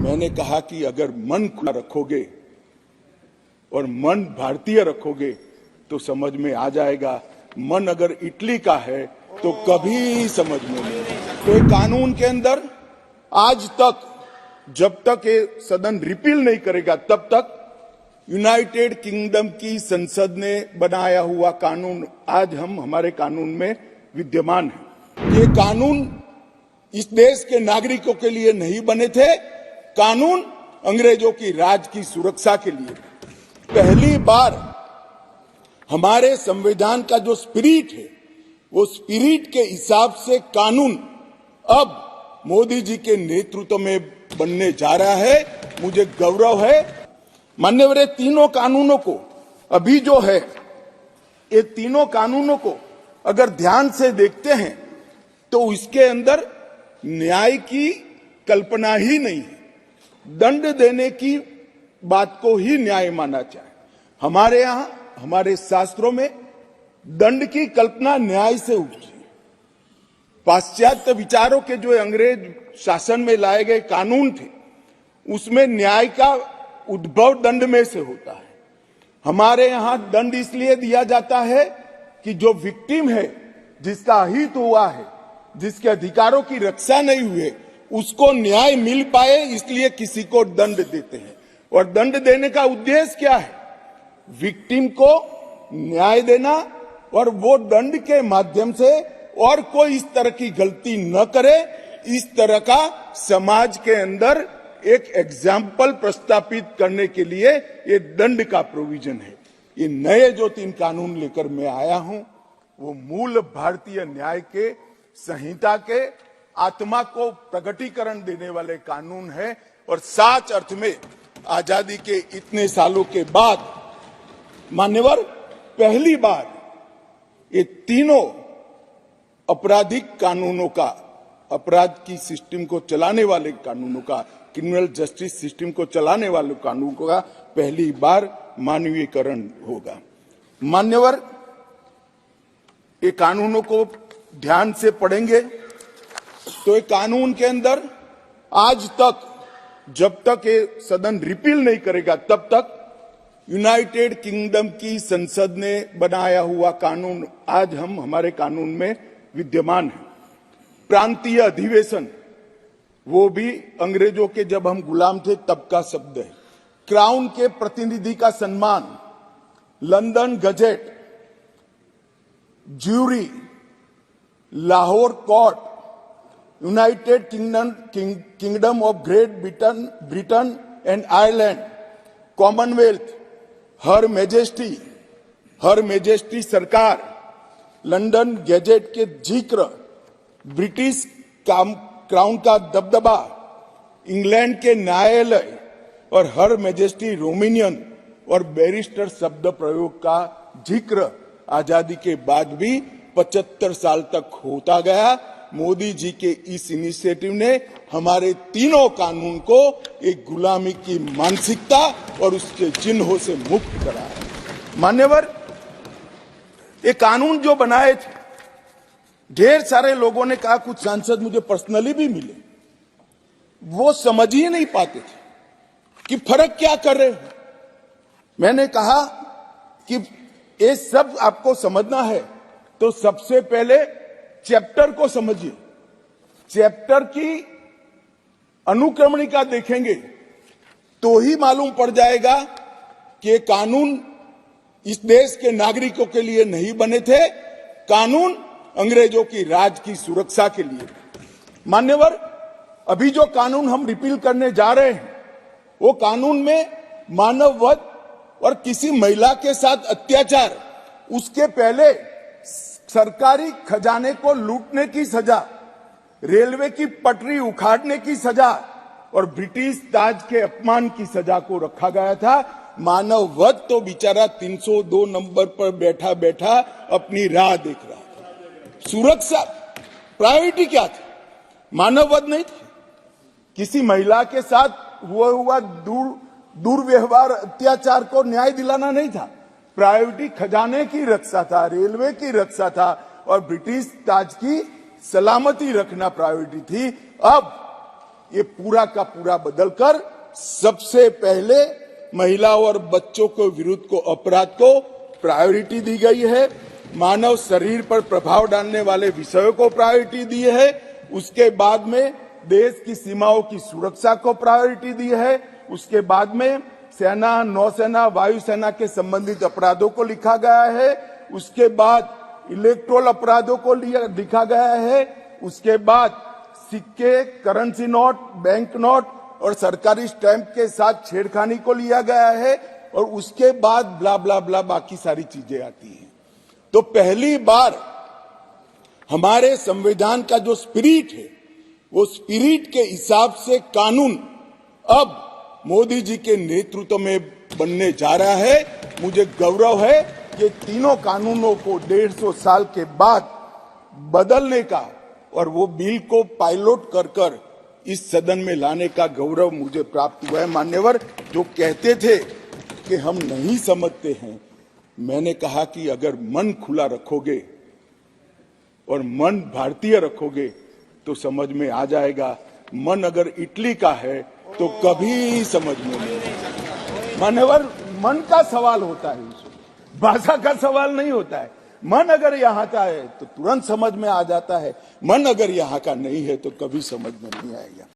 मैंने कहा कि अगर मन खुला रखोगे और मन भारतीय रखोगे तो समझ में आ जाएगा। मन अगर इटली का है तो कभी समझ में नहीं आएगा। तो कानून के अंदर आज तक जब तक ये सदन रिपील नहीं करेगा तब तक यूनाइटेड किंगडम की संसद ने बनाया हुआ कानून आज हम हमारे कानून में विद्यमान है। ये कानून इस देश के नागरिकों के लिए नहीं बने थे, कानून अंग्रेजों की राज की सुरक्षा के लिए। पहली बार हमारे संविधान का जो स्पिरिट है वो स्पिरिट के हिसाब से कानून अब मोदी जी के नेतृत्व में बनने जा रहा है। मुझे गौरव है। मान्यवर, ये तीनों कानूनों को अभी जो है ये तीनों कानूनों को अगर ध्यान से देखते हैं तो इसके अंदर न्याय की कल्पना ही नहीं है। दंड देने की बात को ही न्याय माना जाए। हमारे यहां हमारे शास्त्रों में दंड की कल्पना न्याय से उपजी। पाश्चात्य विचारों के जो अंग्रेज शासन में लाए गए कानून थे उसमें न्याय का उद्भव दंड में से होता है। हमारे यहां दंड इसलिए दिया जाता है कि जो विक्टिम है, जिसका अहित हुआ है, जिसके अधिकारों की रक्षा नहीं हुई, उसको न्याय मिल पाए, इसलिए किसी को दंड देते हैं। और दंड देने का उद्देश्य क्या है? विक्टिम को न्याय देना और वो दंड के माध्यम से और कोई इस तरह की गलती न करे, इस तरह का समाज के अंदर एक एग्जाम्पल प्रस्तापित करने के लिए ये दंड का प्रोविजन है। ये नए जो 3 कानून लेकर मैं आया हूं वो मूल भारतीय न्याय के संहिता के आत्मा को प्रकटीकरण देने वाले कानून है। और सच अर्थ में आजादी के इतने सालों के बाद मान्यवर पहली बार ये तीनों आपराधिक कानूनों का, अपराध की सिस्टम को चलाने वाले कानूनों का, क्रिमिनल जस्टिस सिस्टम को चलाने वाले कानूनों का पहली बार मानवीयकरण होगा। मान्यवर, ये कानूनों को ध्यान से पढ़ेंगे तो ये कानून के अंदर आज तक जब तक ये सदन रिपील नहीं करेगा तब तक यूनाइटेड किंगडम की संसद ने बनाया हुआ कानून आज हम हमारे कानून में विद्यमान है। प्रांतीय अधिवेशन वो भी अंग्रेजों के जब हम गुलाम थे तब का शब्द है। क्राउन के प्रतिनिधि का सम्मान, London Gazette, jury, Lahore court, United Kingdom of Great Britain and Ireland, Commonwealth, her majesty सरकार, लंदन गजेट के जिक्र, ब्रिटिश क्राउन का दबदबा, इंग्लैंड के न्यायालय और हर मेजेस्टी रोमिनियन और बैरिस्टर शब्द प्रयोग का जिक्र आजादी के बाद भी 75 साल तक होता गया। मोदी जी के इस इनिशिएटिव ने हमारे तीनों कानून को एक गुलामी की मानसिकता और उसके चिन्हों से मुक्त कराया। मान्यवर, ये कानून जो बनाए थे, ढेर सारे लोगों ने कहा, कुछ सांसद मुझे पर्सनली भी मिले, वो समझ ही नहीं पाते थे कि फर्क क्या कर रहे हैं। मैंने कहा कि ये सब आपको समझना है तो सबसे पहले चैप्टर को समझिए। चैप्टर की अनुक्रमणिका देखेंगे तो ही मालूम पड़ जाएगा कि ये कानून इस देश के नागरिकों के लिए नहीं बने थे, कानून अंग्रेजों की राज की सुरक्षा के लिए। मान्यवर, अभी जो कानून हम रिपील करने जा रहे हैं वो कानून में मानववध और किसी महिला के साथ अत्याचार, उसके पहले सरकारी खजाने को लूटने की सजा, रेलवे की पटरी उखाड़ने की सजा और ब्रिटिश ताज के अपमान की सजा को रखा गया था। मानववध तो बेचारा 302 नंबर पर बैठा बैठा अपनी राह देख रहा था। सुरक्षा प्रायोरिटी क्या थी? मानववध नहीं थी। किसी महिला के साथ हुआ दुर्व्यवहार, अत्याचार को न्याय दिलाना नहीं था। प्रायोरिटी खजाने की रक्षा था, रेलवे की रक्षा था और ब्रिटिश ताज की सलामती रखना प्रायोरिटी थी। अब ये पूरा का पूरा बदलकर सबसे पहले महिलाओं और बच्चों के विरुद्ध को अपराध को प्रायोरिटी दी गई है, मानव शरीर पर प्रभाव डालने वाले विषयों को प्रायोरिटी दी है, उसके बाद में देश की सीमाओं की सुरक्षा को प्रायोरिटी दी है, उसके बाद में सेना, नौसेना, वायुसेना के संबंधित अपराधों को लिखा गया है, उसके बाद इलेक्ट्रोल अपराधों को लिखा गया है, उसके बाद सिक्के, करेंसी नोट, बैंक नोट और सरकारी स्टैंप के साथ छेड़खानी को लिया गया है, और उसके बाद ब्ला ब्ला ब्ला बाकी सारी चीजें आती हैं। तो पहली बार हमारे संविधान का जो स्पिरिट है, वो स्पिरिट के हिसाब से कानून अब मोदी जी के नेतृत्व में बनने जा रहा है। मुझे गौरव है कि तीनों कानूनों को 150 साल के बाद बदलने का और वो बिल को पायलट कर इस सदन में लाने का गौरव मुझे प्राप्त हुआ है। मान्यवर जो कहते थे कि हम नहीं समझते हैं, मैंने कहा कि अगर मन खुला रखोगे और मन भारतीय रखोगे तो समझ में आ जाएगा। मन अगर इटली का है तो कभी समझ में नहीं आएगा। मान्यवर मन का सवाल होता है, भाषा का सवाल नहीं होता है। मन अगर यहाँ का है तो तुरंत समझ में आ जाता है, मन अगर यहाँ का नहीं है तो कभी समझ में नहीं आएगा।